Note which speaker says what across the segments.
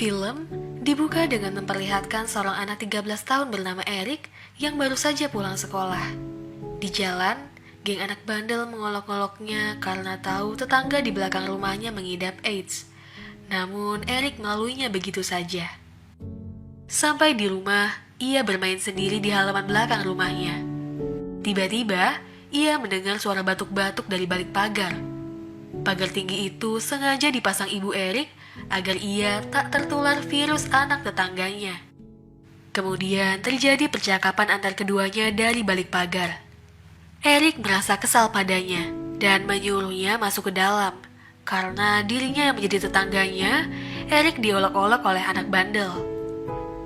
Speaker 1: Film dibuka dengan memperlihatkan seorang anak 13 tahun bernama Eric yang baru saja pulang sekolah. Di jalan, geng anak bandel mengolok-oloknya karena tahu tetangga di belakang rumahnya mengidap AIDS. Namun Eric melaluinya begitu saja. Sampai di rumah, ia bermain sendiri di halaman belakang rumahnya. Tiba-tiba, ia mendengar suara batuk-batuk dari balik pagar. Pagar tinggi itu sengaja dipasang ibu Eric agar ia tak tertular virus anak tetangganya. Kemudian terjadi percakapan antar keduanya dari balik pagar. Eric merasa kesal padanya dan menyuruhnya masuk ke dalam. Karena dirinya yang menjadi tetangganya, Eric diolok-olok oleh anak bandel.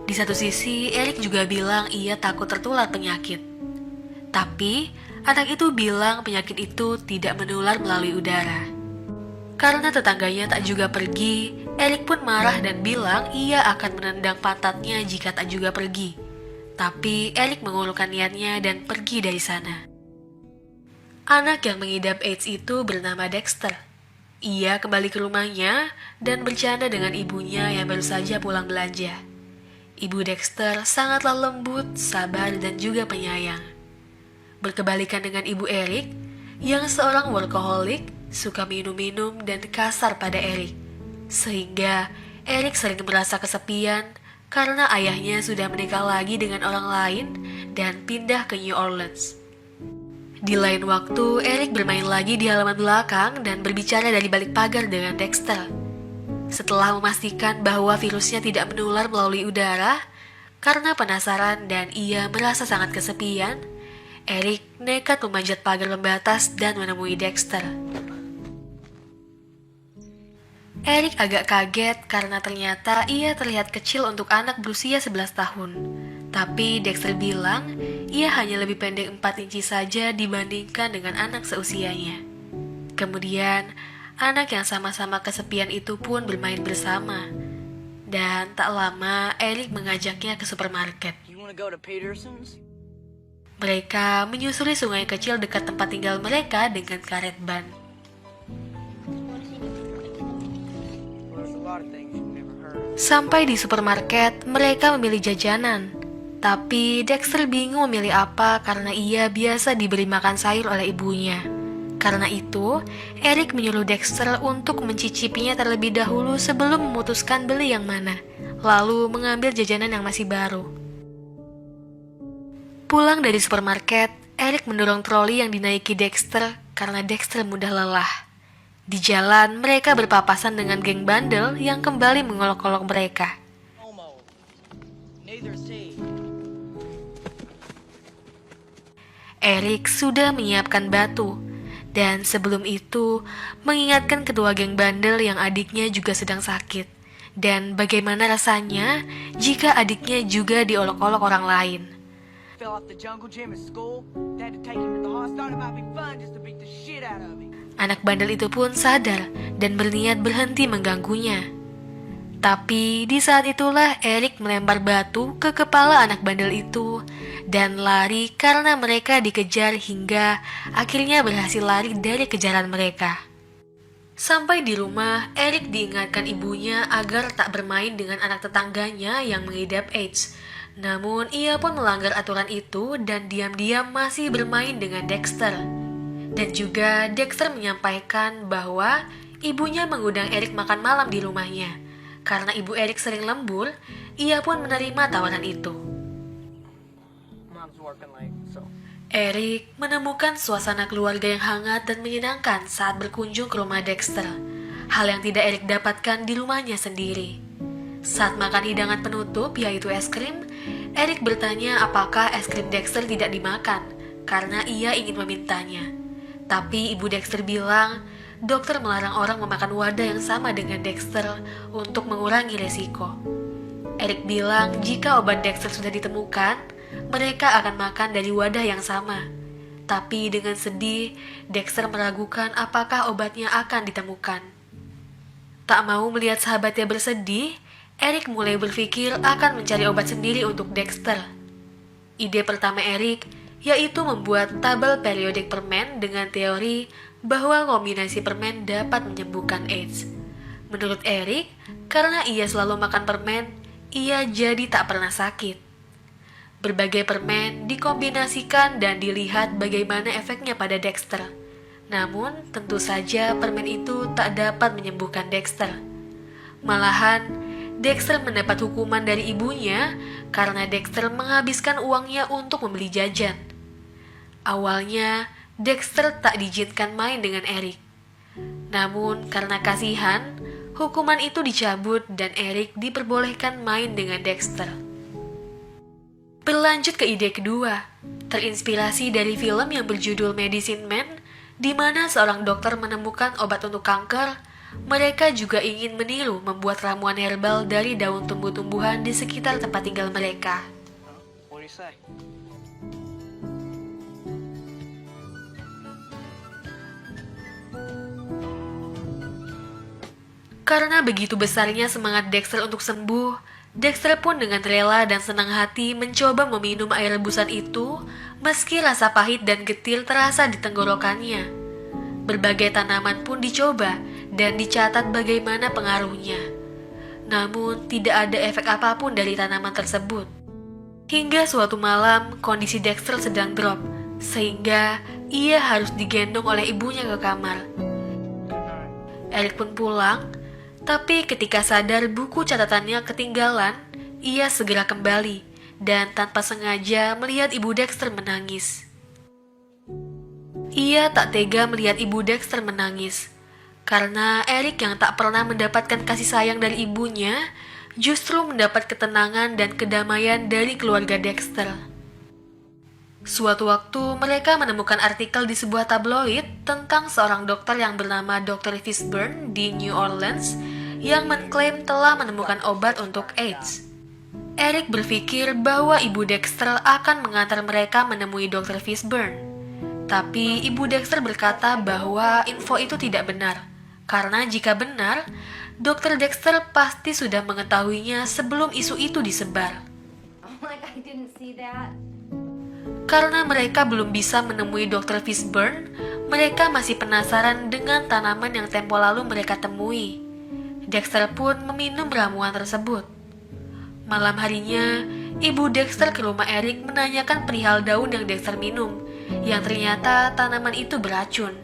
Speaker 1: Di satu sisi, Eric juga bilang ia takut tertular penyakit. Tapi, anak itu bilang penyakit itu tidak menular melalui udara. Karena tetangganya tak juga pergi, Eric pun marah dan bilang ia akan menendang pantatnya jika tak juga pergi. Tapi Eric mengulurkan niatnya dan pergi dari sana. Anak yang mengidap AIDS itu bernama Dexter. Ia kembali ke rumahnya dan bercanda dengan ibunya yang baru saja pulang belanja. Ibu Dexter sangatlah lembut, sabar, dan juga penyayang. Berkebalikan dengan ibu Eric, yang seorang workaholic, suka minum-minum dan kasar pada Eric. Sehingga Eric sering merasa kesepian karena ayahnya sudah menikah lagi dengan orang lain dan pindah ke New Orleans. Di lain waktu, Eric bermain lagi di halaman belakang dan berbicara dari balik pagar dengan Dexter. Setelah memastikan bahwa virusnya tidak menular melalui udara, karena penasaran dan ia merasa sangat kesepian, Eric nekat memanjat pagar pembatas dan menemui Dexter. Eric agak kaget karena ternyata ia terlihat kecil untuk anak berusia 11 tahun. Tapi Dexter bilang ia hanya lebih pendek 4 inci saja dibandingkan dengan anak seusianya. Kemudian, anak yang sama-sama kesepian itu pun bermain bersama. Dan tak lama, Eric mengajaknya ke supermarket. Mereka menyusuri sungai kecil dekat tempat tinggal mereka dengan karet ban. Sampai di supermarket, mereka memilih jajanan. Tapi Dexter bingung memilih apa karena ia biasa diberi makan sayur oleh ibunya. Karena itu, Eric menyuruh Dexter untuk mencicipinya terlebih dahulu sebelum memutuskan beli yang mana, lalu mengambil jajanan yang masih baru. Pulang dari supermarket, Eric mendorong troli yang dinaiki Dexter karena Dexter mudah lelah. Di jalan, mereka berpapasan dengan geng bandel yang kembali mengolok-olok mereka. Eric sudah menyiapkan batu, dan sebelum itu mengingatkan ketua geng bandel yang adiknya juga sedang sakit, dan bagaimana rasanya jika adiknya juga diolok-olok orang lain. Anak bandel itu pun sadar dan berniat berhenti mengganggunya. Tapi di saat itulah Eric melempar batu ke kepala anak bandel itu dan lari karena mereka dikejar hingga akhirnya berhasil lari dari kejaran mereka. Sampai di rumah, Eric diingatkan ibunya agar tak bermain dengan anak tetangganya yang mengidap AIDS. Namun ia pun melanggar aturan itu dan diam-diam masih bermain dengan Dexter. Dan juga Dexter menyampaikan bahwa ibunya mengundang Eric makan malam di rumahnya. Karena ibu Eric sering lembur, ia pun menerima tawaran itu. Eric menemukan suasana keluarga yang hangat dan menyenangkan saat berkunjung ke rumah Dexter. Hal yang tidak Eric dapatkan di rumahnya sendiri. Saat makan hidangan penutup yaitu es krim, Eric bertanya apakah es krim Dexter tidak dimakan karena ia ingin memintanya. Tapi ibu Dexter bilang, dokter melarang orang memakan wadah yang sama dengan Dexter untuk mengurangi resiko. Eric bilang jika obat Dexter sudah ditemukan, mereka akan makan dari wadah yang sama. Tapi dengan sedih, Dexter meragukan apakah obatnya akan ditemukan. Tak mau melihat sahabatnya bersedih, Eric mulai berpikir akan mencari obat sendiri untuk Dexter. Ide pertama Eric yaitu membuat tabel periodik permen dengan teori bahwa kombinasi permen dapat menyembuhkan AIDS. Menurut Eric, karena ia selalu makan permen, ia jadi tak pernah sakit. Berbagai permen dikombinasikan dan dilihat bagaimana efeknya pada Dexter. Namun, tentu saja permen itu tak dapat menyembuhkan Dexter. Malahan, Dexter mendapat hukuman dari ibunya karena Dexter menghabiskan uangnya untuk membeli jajan. Awalnya, Dexter tak diizinkan main dengan Eric. Namun, karena kasihan, hukuman itu dicabut dan Eric diperbolehkan main dengan Dexter. Berlanjut ke ide kedua, terinspirasi dari film yang berjudul Medicine Man, di mana seorang dokter menemukan obat untuk kanker. Mereka juga ingin meniru membuat ramuan herbal dari daun tumbuh-tumbuhan di sekitar tempat tinggal mereka. Karena begitu besarnya semangat Dexter untuk sembuh, Dexter pun dengan rela dan senang hati mencoba meminum air rebusan itu, meski rasa pahit dan getir terasa di tenggorokannya. Berbagai tanaman pun dicoba dan dicatat bagaimana pengaruhnya. Namun, tidak ada efek apapun dari tanaman tersebut. Hingga suatu malam, kondisi Dexter sedang drop, sehingga ia harus digendong oleh ibunya ke kamar. Eric pun pulang, tapi ketika sadar buku catatannya ketinggalan, ia segera kembali dan tanpa sengaja melihat ibu Dexter menangis. Ia tak tega melihat ibu Dexter menangis, karena Eric yang tak pernah mendapatkan kasih sayang dari ibunya, justru mendapat ketenangan dan kedamaian dari keluarga Dexter. Suatu waktu, mereka menemukan artikel di sebuah tabloid tentang seorang dokter yang bernama Dr. Fishburne di New Orleans yang mengklaim telah menemukan obat untuk AIDS. Eric berpikir bahwa ibu Dexter akan mengantar mereka menemui Dr. Fishburne. Tapi ibu Dexter berkata bahwa info itu tidak benar, karena jika benar, Dr. Dexter pasti sudah mengetahuinya sebelum isu itu disebar. Karena mereka belum bisa menemui Dr. Fishburne, mereka masih penasaran dengan tanaman yang tempo lalu mereka temui. Dexter pun meminum ramuan tersebut. Malam harinya, ibu Dexter ke rumah Eric menanyakan perihal daun yang Dexter minum, yang ternyata tanaman itu beracun.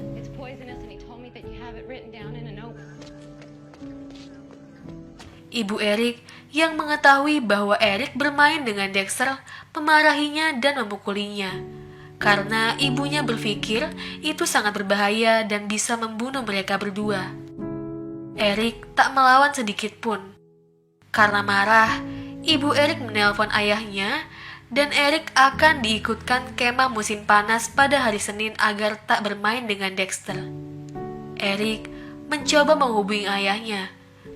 Speaker 1: Ibu Eric yang mengetahui bahwa Eric bermain dengan Dexter memarahinya dan memukulinya, karena ibunya berpikir itu sangat berbahaya dan bisa membunuh mereka berdua. Eric tak melawan sedikit pun. Karena marah, ibu Eric menelpon ayahnya dan Eric akan diikutkan kemah musim panas pada hari Senin agar tak bermain dengan Dexter. Eric mencoba menghubungi ayahnya,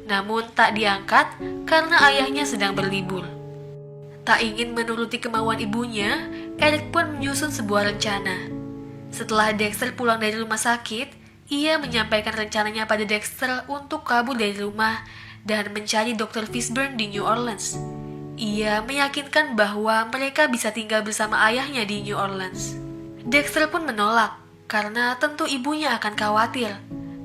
Speaker 1: namun tak diangkat karena ayahnya sedang berlibur. Tak ingin menuruti kemauan ibunya, Eric pun menyusun sebuah rencana. Setelah Dexter pulang dari rumah sakit, ia menyampaikan rencananya pada Dexter untuk kabur dari rumah dan mencari Dr. Fishburne di New Orleans. Ia meyakinkan bahwa mereka bisa tinggal bersama ayahnya di New Orleans. Dexter pun menolak, karena tentu ibunya akan khawatir.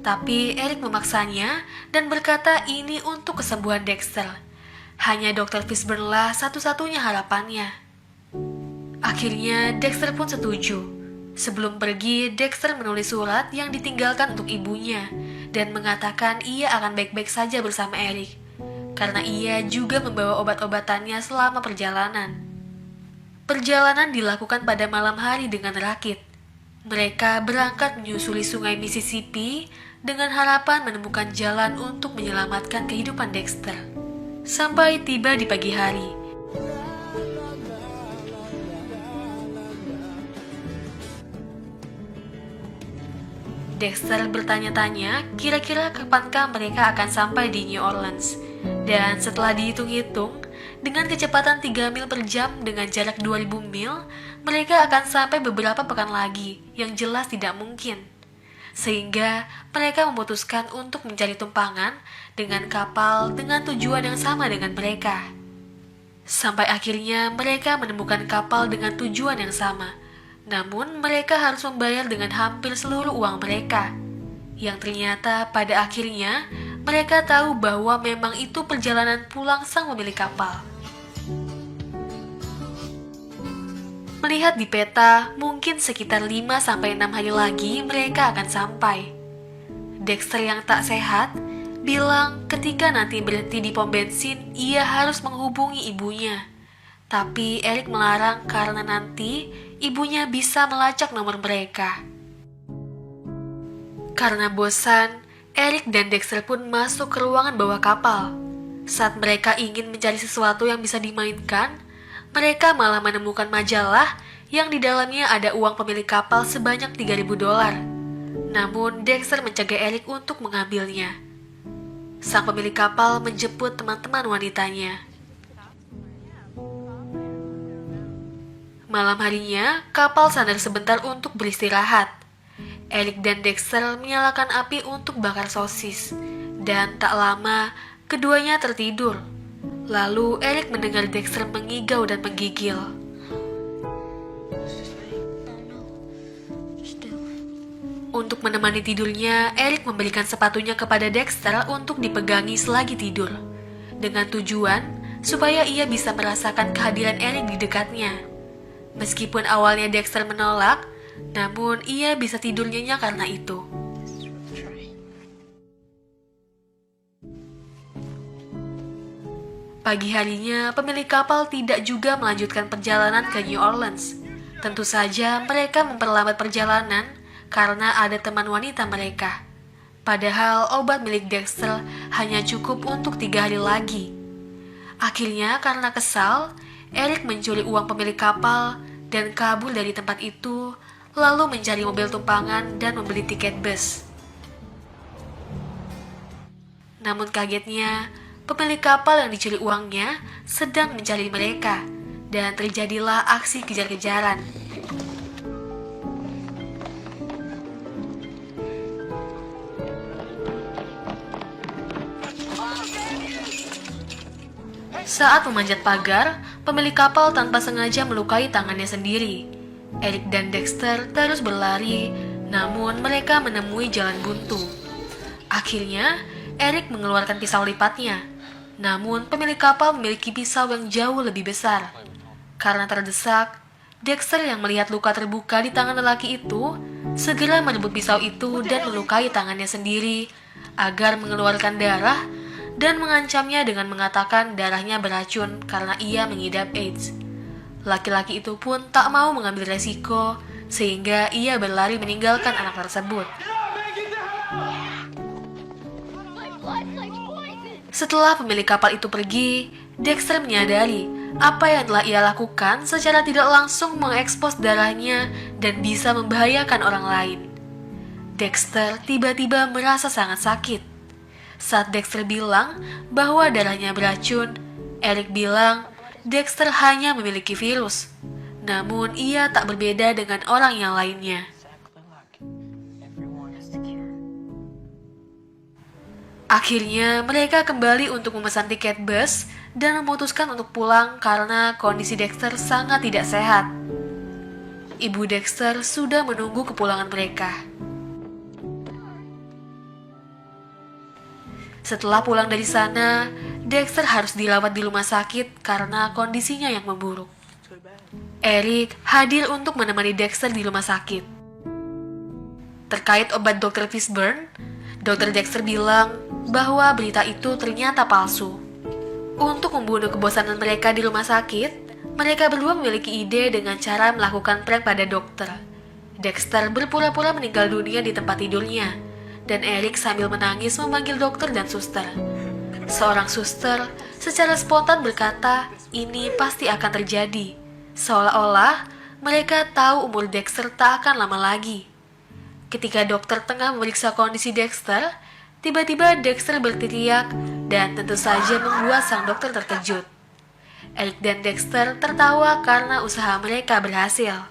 Speaker 1: Tapi Eric memaksanya dan berkata ini untuk kesembuhan Dexter. Hanya Dr. Fishburne lah satu-satunya harapannya. Akhirnya Dexter pun setuju. Sebelum pergi, Dexter menulis surat yang ditinggalkan untuk ibunya dan mengatakan ia akan baik-baik saja bersama Eric, karena ia juga membawa obat-obatannya selama perjalanan. Perjalanan dilakukan pada malam hari dengan rakit. Mereka berangkat menyusuri sungai Mississippi dengan harapan menemukan jalan untuk menyelamatkan kehidupan Dexter. Sampai tiba di pagi hari. Dexter bertanya-tanya kira-kira kapankah mereka akan sampai di New Orleans. Dan setelah dihitung-hitung, dengan kecepatan 3 mil per jam dengan jarak 2000 mil, mereka akan sampai beberapa pekan lagi, yang jelas tidak mungkin. Sehingga mereka memutuskan untuk mencari tumpangan dengan kapal dengan tujuan yang sama dengan mereka. Sampai akhirnya mereka menemukan kapal dengan tujuan yang sama. Namun mereka harus membayar dengan hampir seluruh uang mereka, yang ternyata pada akhirnya Mereka tahu bahwa memang itu perjalanan pulang sang pemilik kapal. Melihat di peta, mungkin sekitar 5-6 hari lagi mereka akan sampai. Dexter yang tak sehat bilang ketika nanti berhenti di pom bensin, ia harus menghubungi ibunya. Tapi Eric melarang karena nanti ibunya bisa melacak nomor mereka. Karena bosan, Eric dan Dexter pun masuk ke ruangan bawah kapal. Saat mereka ingin mencari sesuatu yang bisa dimainkan, mereka malah menemukan majalah yang di dalamnya ada uang pemilik kapal sebanyak $3.000. Namun Dexter mencegah Eric untuk mengambilnya. Sang pemilik kapal menjemput teman-teman wanitanya. Malam harinya, kapal sandar sebentar untuk beristirahat. Eric dan Dexter menyalakan api untuk bakar sosis. Dan tak lama, keduanya tertidur. Lalu Eric mendengar Dexter mengigau dan menggigil. Untuk menemani tidurnya, Eric memberikan sepatunya kepada Dexter untuk dipegangi selagi tidur. Dengan tujuan supaya ia bisa merasakan kehadiran Eric di dekatnya. Meskipun awalnya Dexter menolak, namun ia bisa tidur nyenyak karena itu. Pagi harinya, pemilik kapal tidak juga melanjutkan perjalanan ke New Orleans. Tentu saja mereka memperlambat perjalanan karena ada teman wanita mereka. Padahal obat milik Dexter hanya cukup untuk 3 hari lagi. Akhirnya karena kesal, Eric mencuri uang pemilik kapal dan kabur dari tempat itu, lalu mencari mobil tumpangan dan membeli tiket bus. Namun kagetnya, pemilik kapal yang dicuri uangnya sedang mencari mereka, dan terjadilah aksi kejar-kejaran. Saat memanjat pagar, pemilik kapal tanpa sengaja melukai tangannya sendiri. Eric dan Dexter terus berlari, namun mereka menemui jalan buntu. Akhirnya, Eric mengeluarkan pisau lipatnya. Namun, pemilik kapal memiliki pisau yang jauh lebih besar. Karena terdesak, Dexter yang melihat luka terbuka di tangan lelaki itu, segera merebut pisau itu dan melukai tangannya sendiri, agar mengeluarkan darah, dan mengancamnya dengan mengatakan darahnya beracun karena ia mengidap AIDS. Laki-laki itu pun tak mau mengambil resiko, sehingga ia berlari meninggalkan anak tersebut. Setelah pemilik kapal itu pergi, Dexter menyadari apa yang telah ia lakukan secara tidak langsung mengekspos darahnya dan bisa membahayakan orang lain. Dexter tiba-tiba merasa sangat sakit. Saat Dexter bilang bahwa darahnya beracun, Eric bilang Dexter hanya memiliki virus. Namun ia tak berbeda dengan orang yang lainnya. Akhirnya mereka kembali untuk memesan tiket bus dan memutuskan untuk pulang karena kondisi Dexter sangat tidak sehat. Ibu Dexter sudah menunggu kepulangan mereka. Setelah pulang dari sana, Dexter harus dirawat di rumah sakit karena kondisinya yang memburuk. Eric hadir untuk menemani Dexter di rumah sakit. Terkait obat Dr. Fishburne, Dr. Dexter bilang bahwa berita itu ternyata palsu. Untuk membunuh kebosanan mereka di rumah sakit, mereka berdua memiliki ide dengan cara melakukan prank pada dokter. Dexter berpura-pura meninggal dunia di tempat tidurnya, dan Eric sambil menangis memanggil dokter dan suster. Seorang suster secara spontan berkata, ini pasti akan terjadi. Seolah-olah mereka tahu umur Dexter tak akan lama lagi. Ketika dokter tengah memeriksa kondisi Dexter, tiba-tiba Dexter berteriak dan tentu saja membuat sang dokter terkejut. Eric dan Dexter tertawa karena usaha mereka berhasil.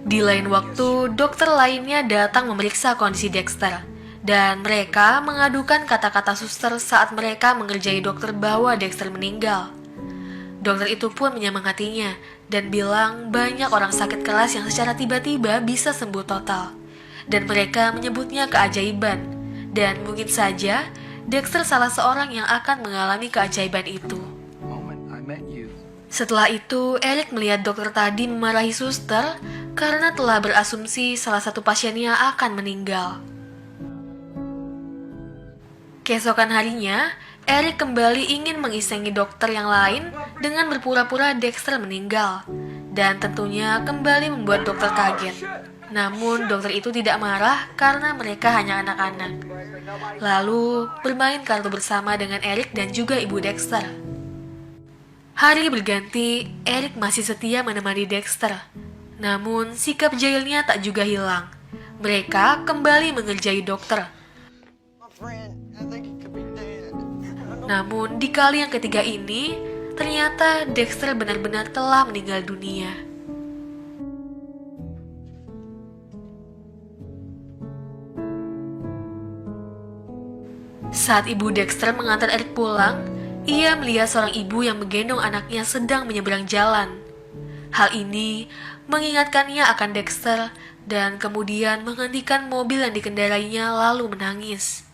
Speaker 1: Di lain waktu, dokter lainnya datang memeriksa kondisi Dexter, dan mereka mengadukan kata-kata suster saat mereka mengerjai dokter bahwa Dexter meninggal. Dokter itu pun menyemangatinya dan bilang banyak orang sakit keras yang secara tiba-tiba bisa sembuh total, dan mereka menyebutnya keajaiban, Dan mungkin saja Dexter salah seorang yang akan mengalami keajaiban itu. Setelah itu, Eric melihat dokter tadi memarahi suster karena telah berasumsi salah satu pasiennya akan meninggal. Keesokan harinya, Eric kembali ingin mengisengi dokter yang lain dengan berpura-pura Dexter meninggal, dan tentunya kembali membuat dokter kaget. Namun dokter itu tidak marah karena mereka hanya anak-anak. Lalu bermain kartu bersama dengan Eric dan juga ibu Dexter. Hari berganti, Eric masih setia menemani Dexter. Namun sikap jahilnya tak juga hilang. Mereka kembali mengerjai dokter. Namun di kali yang ketiga ini, ternyata Dexter benar-benar telah meninggal dunia. Saat ibu Dexter mengantar Eric pulang, ia melihat seorang ibu yang menggendong anaknya sedang menyeberang jalan. Hal ini mengingatkannya akan Dexter dan kemudian menghentikan mobil yang dikendarainya lalu menangis.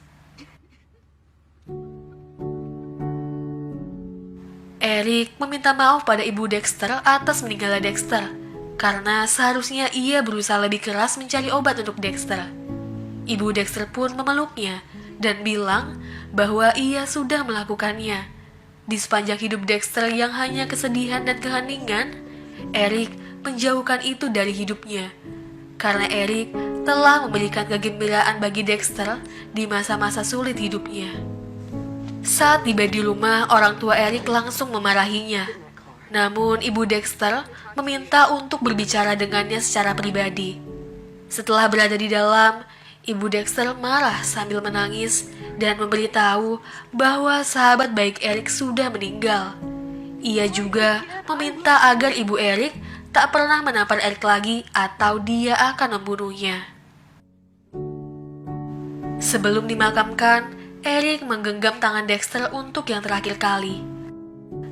Speaker 1: Eric meminta maaf pada ibu Dexter atas meninggalnya Dexter, karena seharusnya ia berusaha lebih keras mencari obat untuk Dexter. Ibu Dexter pun memeluknya dan bilang bahwa ia sudah melakukannya. Di sepanjang hidup Dexter yang hanya kesedihan dan keheningan, Eric menjauhkan itu dari hidupnya. Karena Eric telah memberikan kegembiraan bagi Dexter di masa-masa sulit hidupnya. Saat tiba di rumah, orang tua Eric langsung memarahinya. Namun ibu Dexter meminta untuk berbicara dengannya secara pribadi. Setelah berada di dalam, ibu Dexter marah sambil menangis dan memberitahu bahwa sahabat baik Eric sudah meninggal. Ia juga meminta agar ibu Eric tak pernah menampar Eric lagi atau dia akan membunuhnya. Sebelum dimakamkan, Eric menggenggam tangan Dexter untuk yang terakhir kali.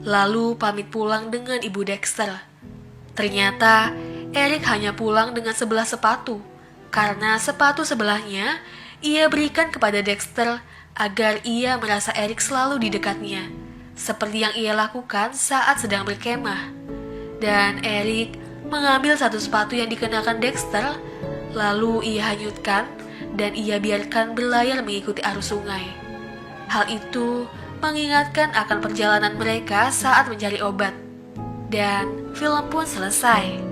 Speaker 1: Lalu pamit pulang dengan ibu Dexter. Ternyata Eric hanya pulang dengan sebelah sepatu, karena sepatu sebelahnya ia berikan kepada Dexter agar ia merasa Eric selalu di dekatnya, seperti yang ia lakukan saat sedang berkemah. Dan Eric mengambil satu sepatu yang dikenakan Dexter, lalu ia hanyutkan dan ia biarkan berlayar mengikuti arus sungai. Hal itu mengingatkan akan perjalanan mereka saat mencari obat. Dan film pun selesai.